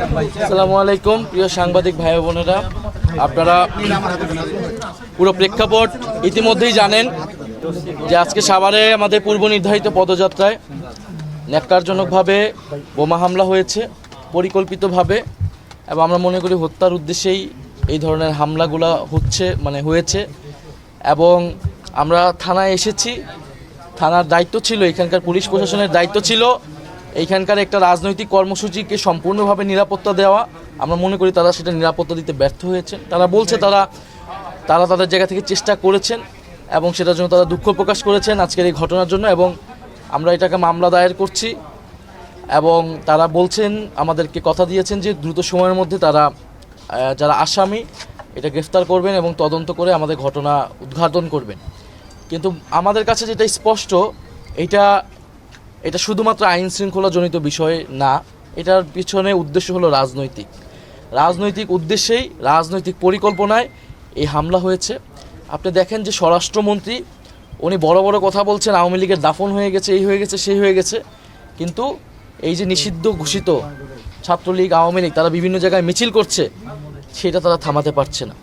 আসসালামু আলাইকুম প্রিয় সাংবাদিক ভাই বোনেরা, আপনারা পুরো প্রেক্ষাপট ইতিমধ্যেই জানেন যে আজকে সাভারে আমাদের পূর্ব নির্ধারিত পদযাত্রায় ন্যাক্কারজনকভাবে বোমা হামলা হয়েছে পরিকল্পিতভাবে, এবং আমরা মনে করি হত্যার উদ্দেশ্যেই এই ধরনের হামলাগুলো হয়েছে। এবং আমরা থানায় এসেছি, থানার দায়িত্ব ছিল, এখানকার পুলিশ প্রশাসনের দায়িত্ব ছিল এইখানকার একটা রাজনৈতিক কর্মসূচিকে সম্পূর্ণভাবে নিরাপত্তা দেওয়া। আমরা মনে করি তারা সেটা নিরাপত্তা দিতে ব্যর্থ হয়েছে। তারা বলছে তারা তাদের জায়গা থেকে চেষ্টা করেছেন এবং সেটার জন্য তারা দুঃখ প্রকাশ করেছেন আজকের এই ঘটনার জন্য, এবং আমরা এটাকে মামলা দায়ের করছি। এবং তারা বলছেন, আমাদেরকে কথা দিয়েছেন যে দ্রুত সময়ের মধ্যে তারা যারা আসামি এটা গ্রেফতার করবেন এবং তদন্ত করে আমাদের ঘটনা উদ্ঘাটন করবেন। কিন্তু আমাদের কাছে যেটা স্পষ্ট, এটা শুধুমাত্র আইন শৃঙ্খলাজনিত বিষয় না, এটার পিছনে উদ্দেশ্য হলো রাজনৈতিক উদ্দেশ্যেই, রাজনৈতিক পরিকল্পনায় এই হামলা হয়েছে। আপনি দেখেন যে স্বরাষ্ট্রমন্ত্রী উনি বড় বড় কথা বলছেন, আওয়ামী লীগের দাফন হয়ে গেছে, এই হয়ে গেছে, সেই হয়ে গেছে, কিন্তু এই যে নিষিদ্ধ ঘোষিত ছাত্রলীগ, আওয়ামী লীগ তারা বিভিন্ন জায়গায় মিছিল করছে, সেটা তারা থামাতে পারছে না।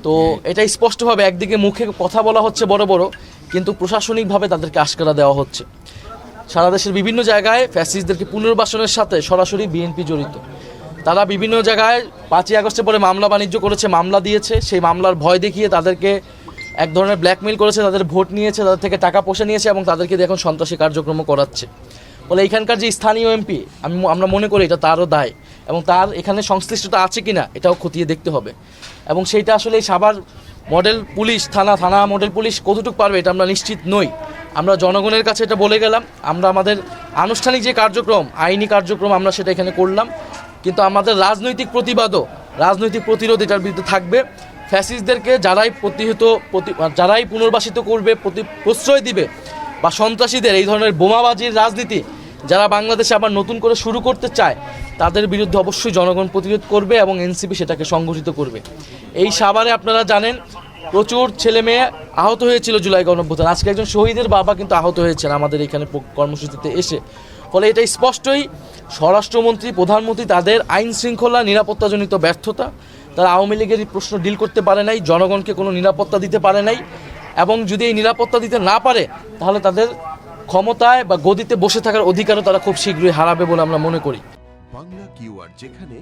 তো এটা স্পষ্টভাবে একদিকে মুখে কথা বলা হচ্ছে বড় বড়, কিন্তু প্রশাসনিকভাবে তাদেরকে আশকারা দেওয়া হচ্ছে। সারা দেশের বিভিন্ন জায়গায় ফ্যাসিস্টদেরকে পুনর্বাসনের সাথে সরাসরি বিএনপি জড়িত। তারা বিভিন্ন জায়গায় 5ই আগস্টের পরে মামলা বাণিজ্য করেছে, মামলা দিয়েছে, সেই মামলার ভয় দেখিয়ে তাদেরকে এক ধরনের ব্ল্যাকমেইল করেছে, তাদের ভোট নিয়েছে, তাদের থেকে টাকা পয়সা নিয়েছে এবং তাদেরকে এখন সন্ত্রাসী কার্যক্রম করাচ্ছে। বলে এইখানকার যে স্থানীয় এমপি, আমরা মনে করি এটা তারও দায়, এবং তার এখানে সংশ্লিষ্টতা আছে কিনা এটাও খতিয়ে দেখতে হবে। এবং সেইটা আসলে এই সাভার মডেল পুলিশ থানা মডেল পুলিশ কতটুকু পারবে এটা আমরা নিশ্চিত নই। আমরা জনগণের কাছে এটা বলে গেলাম, আমরা আমাদের আনুষ্ঠানিক যে কার্যক্রম, আইনি কার্যক্রম আমরা সেটা এখানে করলাম, কিন্তু আমাদের রাজনৈতিক প্রতিরোধ এটার বিরুদ্ধে থাকবে। ফ্যাসিস্টদেরকে যারাই পুনর্বাসিত করবে, প্রশ্রয় দিবে, বা সন্ত্রাসীদের এই ধরনের বোমাবাজির রাজনীতি যারা বাংলাদেশে আবার নতুন করে শুরু করতে চায়, তাদের বিরুদ্ধে অবশ্যই জনগণ প্রতিরোধ করবে এবং এনসিপি সেটাকে সংগঠিত করবে। এই সাভারে আপনারা জানেন প্রচুর ছেলে মেয়ে আহত হয়েছিল জুলাই গণঅভ্যুত্থান। আজকে একজন শহীদের বাবা কিন্তু আহত হয়েছেন আমাদের এখানে কর্মসূচিতে এসে। ফলে এটা স্পষ্টই স্বরাষ্ট্রমন্ত্রী, প্রধানমন্ত্রী তাদের আইন শৃঙ্খলা নিরাপত্তাজনিত ব্যর্থতা, তারা আওয়ামী লীগের এই প্রশ্ন ডিল করতে পারে নাই, জনগণকে কোনো নিরাপত্তা দিতে পারে নাই, এবং যদি এই নিরাপত্তা দিতে না পারে তাহলে তাদের ক্ষমতায় বা গদিতে বসে থাকার অধিকারও তারা খুব শীঘ্রই হারাবে বলে আমরা মনে করি। বাংলা কিউআর যেখানে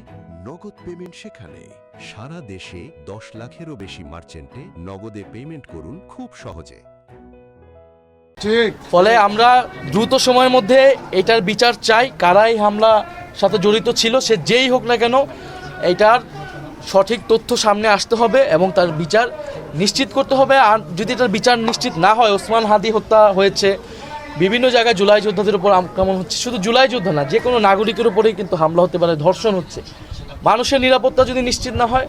নগদ পেমেন্ট সেখানে, সারা দেশে 10 লাখেরও বেশি মার্চেন্টে নগদে পেমেন্ট করুন খুব সহজে। ফলে আমরা দ্রুত সময়ের মধ্যে এটার বিচার চাই। কারা এই হামলার সাথে জড়িত ছিল, সে যেই হোক না কেন, এটার সঠিক তথ্য সামনে আসতে হবে এবং তার বিচার নিশ্চিত করতে হবে। আর যদি এটার বিচার নিশ্চিত না হয়, ওসমান হাদি হত্যা হয়েছে, বিভিন্ন জায়গায় জুলাই যোদ্ধাদের উপর আক্রমণ হচ্ছে, শুধু জুলাই যোদ্ধা না, যে কোনো নাগরিকের উপরেই কিন্তু হামলা হতে পারে, ধর্ষণ হচ্ছে। মানুষের নিরাপত্তা যদি নিশ্চিত না হয়,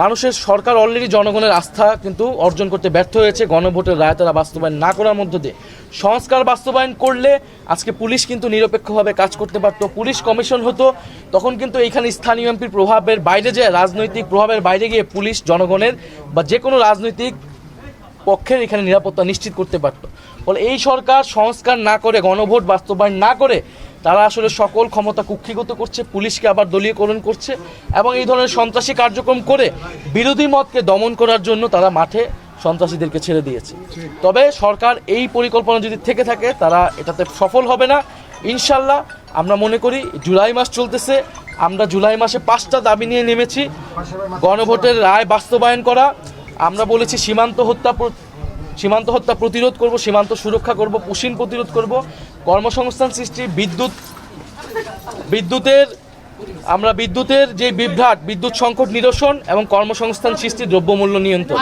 মানুষের সরকার অলরেডি জনগণের আস্থা কিন্তু অর্জন করতে ব্যর্থ হয়েছে গণভোটের রায় তারা বাস্তবায়ন না করার মধ্য দিয়ে। সংস্কার বাস্তবায়ন করলে আজকে পুলিশ কিন্তু নিরপেক্ষভাবে কাজ করতে পারত, পুলিশ কমিশন হতো, তখন কিন্তু এইখানে স্থানীয় এমপির প্রভাবের বাইরে যায়, রাজনৈতিক প্রভাবের বাইরে গিয়ে পুলিশ জনগণের বা যে কোনো রাজনৈতিক পক্ষের এখানে নিরাপত্তা নিশ্চিত করতে পারত। ফলে এই সরকার সংস্কার না করে, গণভোট বাস্তবায়ন না করে, তারা আসলে সকল ক্ষমতা কুক্ষিগত করছে, পুলিশকে আবার দলীয়করণ করছে এবং এই ধরনের সন্ত্রাসী কার্যক্রম করে বিরোধী মতকে দমন করার জন্য তারা মাঠে সন্ত্রাসীদেরকে ছেড়ে দিয়েছে। তবে সরকার এই পরিকল্পনা যদি থেকে থাকে, তারা এটাতে সফল হবে না ইনশাল্লাহ। আমরা মনে করি জুলাই মাস চলতেছে, আমরা জুলাই মাসে 5টা দাবি নিয়ে নেমেছি। গণভোটের রায় বাস্তবায়ন করা, আমরা বলেছি সীমান্ত হত্যা প্রতিরোধ করব, সীমান্ত সুরক্ষা করব, পুশিন প্রতিরোধ করব, কর্মসংস্থান সৃষ্টি, বিদ্যুতের যে বিভ্রাট, বিদ্যুৎ সংকট নিরসন এবং কর্মসংস্থান সৃষ্টি, দ্রব্যমূল্য নিয়ন্ত্রণ।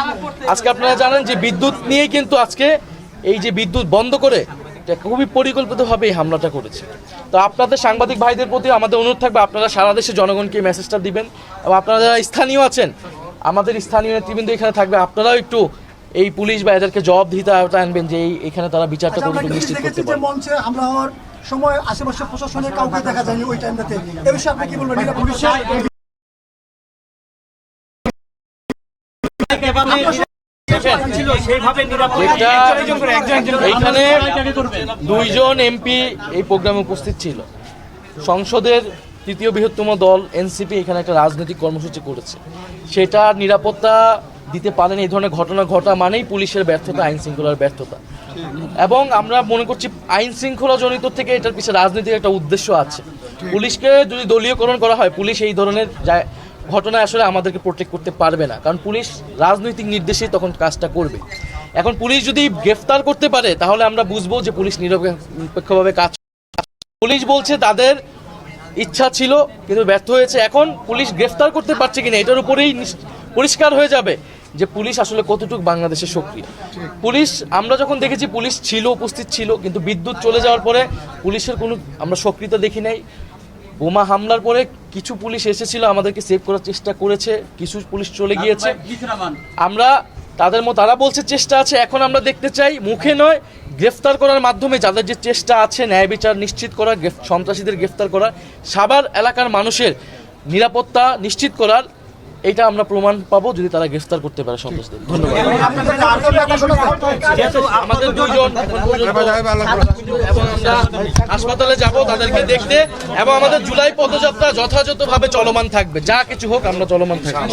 আজকে আপনারা জানেন যে বিদ্যুৎ নিয়েই কিন্তু আজকে এই যে বিদ্যুৎ বন্ধ করে খুবই পরিকল্পিতভাবে এই হামলাটা করেছে। তো আপনাদের সাংবাদিক ভাইদের প্রতি আমাদের অনুরোধ থাকবে, আপনারা সারা দেশে জনগণকে এই মেসেজটা দিবেন, এবং আপনারা যারা স্থানীয় আছেন, আমাদের স্থানীয় নেতৃবৃন্দ এখানে থাকবে, আপনারাও একটু এই পুলিশ বা এদেরকে জবাবদিহিতা আনবেন যে এখানে তারা বিচারটা কতটুকু নিশ্চিত করতে পারে। মঞ্চে আমরা হওয়ার সময় আশেপাশে প্রশাসনের কাউকে দেখা যায়নি ওই টাইমটাতে, এই বিষয়ে আপনি কি বলবেন? এইখানে 2জন এমপি এই প্রোগ্রামে উপস্থিত ছিল। সংসদের তৃতীয় বৃহত্তম দল এনসিপি এখানে একটা রাজনৈতিক কর্মসূচি করেছে, সেটা নিরাপত্তা দিতে পারেন। এই ধরনের ঘটনা ঘটা মানেই পুলিশের ব্যর্থতা, আইন শৃঙ্খলার ব্যর্থতা। এবং আমরা মনে করছি আইন শৃঙ্খলা জনিত থেকে এটার পিছনে রাজনৈতিক একটা উদ্দেশ্য আছে। পুলিশকে যদি দলীয়করণ করা হয়, পুলিশ এই ধরনের ঘটনায় আসলে আমাদেরকে প্রোটেক্ট করতে পারবে না, কারণ পুলিশ রাজনৈতিক নির্দেশেই তখন কাজটা করবে। এখন পুলিশ যদি গ্রেফতার করতে পারে তাহলে আমরা বুঝবো যে পুলিশ নিরপেক্ষভাবে কাজ। পুলিশ বলছে তাদের ইচ্ছা ছিল কিন্তু ব্যর্থ হয়েছে। এখন পুলিশ গ্রেফতার করতে পারছে কিনা এটার উপরেই পরিষ্কার হয়ে যাবে যে পুলিশ আসলে কতটুকু বাংলাদেশে সক্রিয়। পুলিশ আমরা যখন দেখেছি পুলিশ ছিল, উপস্থিত ছিল, কিন্তু বিদ্যুৎ চলে যাওয়ার পরে পুলিশের কোনো আমরা সক্রিয়তা দেখি নাই। বোমা হামলার পরে কিছু পুলিশ এসেছিল, আমাদেরকে সেভ করার চেষ্টা করেছে, কিছু পুলিশ চলে গিয়েছে। আমরা তারা বলছে চেষ্টা আছে। এখন আমরা দেখতে চাই মুখে নয়, গ্রেফতার করার মাধ্যমে যাদের যে চেষ্টা আছে ন্যায় বিচার নিশ্চিত করা, সন্ত্রাসীদের গ্রেফতার করা, সাভার এলাকার মানুষের নিরাপত্তা নিশ্চিত করার, এটা আমরা প্রমাণ পাবো যদি তারা গ্রেফতার করতে পারে সন্ত্রাসীদের। ধন্যবাদ। আমাদের দুইজন এখন পর্যন্ত এবং আমরা হাসপাতালে যাব তাদেরকে দেখতে, এবং আমাদের জুলাই পদযাত্রা যথাযথভাবে চলমান থাকবে। যা কিছু হোক আমরা চলমান থাকবো।